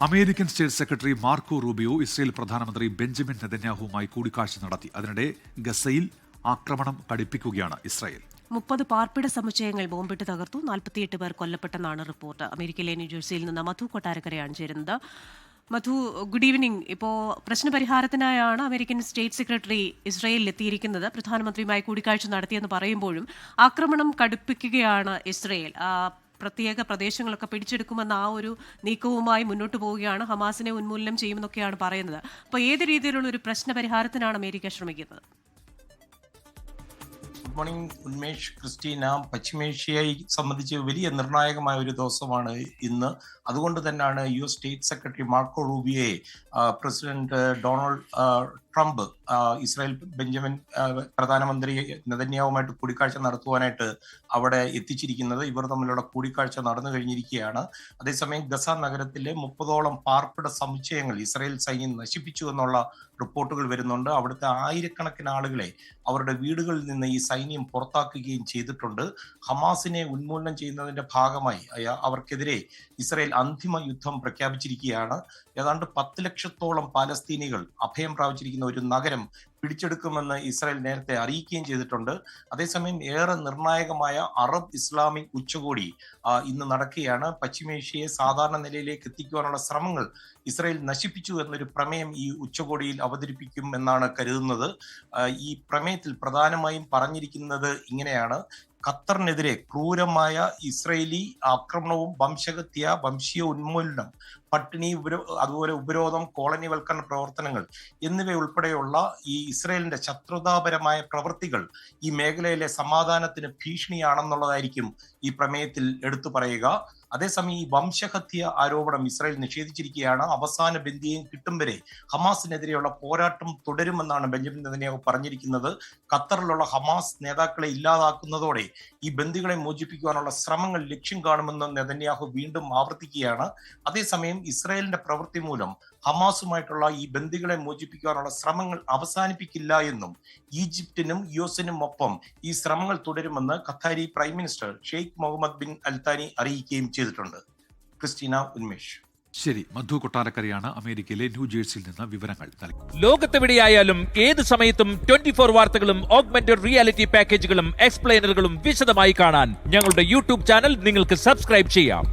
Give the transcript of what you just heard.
American state secretary Marco Rubio Israel പ്രധാനമന്ത്രി Benjamin നെതന്യാഹുവുമായി കൂടിക്കാഴ്ച നടത്തി. അതിനിടെ ഗസയിൽ ആക്രമണം കടുപ്പിക്കുകയാണ് ഇസ്രായേൽ. 30 പാർപ്പിട സമുച്ചയങ്ങൾ ബോംബിട്ട് തകർത്തു. 48 പേർ കൊല്ലപ്പെട്ടെന്നാണ് റിപ്പോർട്ട്. അമേരിക്കയിലെ ന്യൂജേഴ്സിയിൽ നിന്ന് മധു കൊട്ടാരക്കരയാണ് ചേരുന്നത്. മധു, ഗുഡ് ഈവനിംഗ്. ഇപ്പോൾ പ്രശ്നപരിഹാരത്തിനായാണ് അമേരിക്കൻ സ്റ്റേറ്റ് സെക്രട്ടറി ഇസ്രായേലിൽ എത്തിയിരിക്കുന്നത്. പ്രധാനമന്ത്രിയുമായി കൂടിക്കാഴ്ച നടത്തിയെന്ന് പറയുമ്പോഴും ആക്രമണം കടുപ്പിക്കുകയാണ് ഇസ്രായേൽ. പ്രത്യേക പ്രദേശങ്ങളൊക്കെ പിടിച്ചെടുക്കുമെന്ന ആ ഒരു നീക്കവുമായി മുന്നോട്ട് പോവുകയാണ്. ഹമാസിനെ ഉന്മൂലനം ചെയ്യുമെന്നൊക്കെയാണ് പറയുന്നത്. അപ്പോൾ ഏത് രീതിയിലുള്ള ഒരു പ്രശ്നപരിഹാരത്തിനാണ് അമേരിക്ക ശ്രമിക്കുന്നത്? Good morning Unmesh, Christina. പശ്ചിമേഷ്യയെ സംബന്ധിച്ച് വലിയ നിർണായകമായ ഒരു ദിവസമാണ് ഇന്ന്. അതുകൊണ്ട് തന്നെയാണ് US സ്റ്റേറ്റ് സെക്രട്ടറി മാർക്കോ റൂബിയോയെ പ്രസിഡന്റ് ഡൊണാൾഡ് ട്രംപ് ഇസ്രായേൽ പ്രധാനമന്ത്രി നെതന്യാഹുവുമായിട്ട് കൂടിക്കാഴ്ച നടത്തുവാനായിട്ട് അവിടെ എത്തിച്ചിരിക്കുന്നത്. ഇവർ തമ്മിലുള്ള കൂടിക്കാഴ്ച നടന്നു കഴിഞ്ഞിരിക്കുകയാണ്. അതേസമയം ഗസ നഗരത്തിലെ 30ഓളം പാർപ്പിട സമുച്ചയങ്ങൾ ഇസ്രായേൽ സൈന്യം നശിപ്പിച്ചു എന്നുള്ള റിപ്പോർട്ടുകൾ വരുന്നുണ്ട്. അവിടുത്തെ ആയിരക്കണക്കിന് ആളുകളെ അവരുടെ വീടുകളിൽ നിന്ന് ഈ സൈന്യം പുറത്താക്കുകയും ചെയ്തിട്ടുണ്ട്. ഹമാസിനെ ഉന്മൂലനം ചെയ്യുന്നതിന്റെ ഭാഗമായി അവർക്കെതിരെ ഇസ്രായേൽ അന്തിമ യുദ്ധം പ്രഖ്യാപിച്ചിരിക്കുകയാണ്. ഏതാണ്ട് 10 ലക്ഷത്തോളം പാലസ്തീനികൾ അഭയം പ്രാപിച്ചിരിക്കുന്ന ഒരു നഗരം പിടിച്ചെടുക്കുമെന്ന് ഇസ്രായേൽ നേരത്തെ അറിയിക്കുകയും ചെയ്തിട്ടുണ്ട്. അതേസമയം ഏറെ നിർണായകമായ അറബ് ഇസ്ലാമിക് ഉച്ചകോടി ഇന്ന് നടക്കുകയാണ്. പശ്ചിമേഷ്യയെ സാധാരണ നിലയിലേക്ക് എത്തിക്കുവാനുള്ള ശ്രമങ്ങൾ ഇസ്രായേൽ നശിപ്പിച്ചു എന്നൊരു പ്രമേയം ഈ ഉച്ചകോടിയിൽ അവതരിപ്പിക്കും എന്നാണ് കരുതുന്നത്. ഈ പ്രമേയത്തിൽ പ്രധാനമായും പറഞ്ഞിരിക്കുന്നത് ഇങ്ങനെയാണ്: ഖത്തറിനെതിരെ ക്രൂരമായ ഇസ്രയേലി ആക്രമണവും വംശഹത്യ, വംശീയ ഉന്മൂലനം, പട്ടിണി, അതുപോലെ ഉപരോധം, കോളനിവൽക്കരണ പ്രവർത്തനങ്ങൾ എന്നിവയുൾപ്പെടെയുള്ള ഈ ഇസ്രയേലിന്റെ ശത്രുതാപരമായ പ്രവൃത്തികൾ ഈ മേഖലയിലെ സമാധാനത്തിന് ഭീഷണിയാണെന്നുള്ളതായിരിക്കും ഈ പ്രമേയത്തിൽ എടുത്തു പറയുക. അതേസമയം ഈ വംശഹത്യ ആരോപണം ഇസ്രായേൽ നിഷേധിച്ചിരിക്കുകയാണ്. അവസാന ബന്ദിയെയും കിട്ടും വരെ ഹമാസിനെതിരെയുള്ള പോരാട്ടം തുടരുമെന്നാണ് ബെഞ്ചമിൻ നെതന്യാഹു പറഞ്ഞിരിക്കുന്നത്. ഖത്തറിലുള്ള ഹമാസ് നേതാക്കളെ ഇല്ലാതാക്കുന്നതോടെ ഈ ബന്ദികളെ മോചിപ്പിക്കുവാനുള്ള ശ്രമങ്ങൾ ലക്ഷ്യം കാണുമെന്ന് നെതന്യാഹു വീണ്ടും ആവർത്തിക്കുകയാണ്. അതേസമയം ഇസ്രായേലിന്റെ പ്രവൃത്തി മൂലം ഹമാസുമായിട്ടുള്ള ഈ ബന്ദികളെ മോചിപ്പിക്കാനുള്ള ശ്രമങ്ങൾ അവസാനിപ്പിക്കില്ല എന്നും ഈജിപ്തിനും US-നും ഒപ്പം ഈ ശ്രമങ്ങൾ തുടരുമെന്ന് Qatari prime minister Sheikh Muhammad bin Al Thani അറിയിക്കുകയും ചെയ്തിട്ടുണ്ട്. ക്രിസ്റ്റീന, ഉന്മേഷ്. ശരി, മധു കൊട്ടാരക്കരയാണ് അമേരിക്കയിലെ ന്യൂജേഴ്സിയിൽ നിന്ന് വിവരങ്ങൾ നൽകി. ലോകത്തെവിടെയായാലും ഏത് സമയത്തും 24 വാർത്തകളും ഓഗ്മെന്റഡ് റിയാലിറ്റി പാക്കേജുകളും എക്സ്പ്ലെയിനറുകളും വിശദമായി കാണാൻ ഞങ്ങളുടെ YouTube ചാനൽ നിങ്ങൾക്ക് സബ്സ്ക്രൈബ് ചെയ്യാം.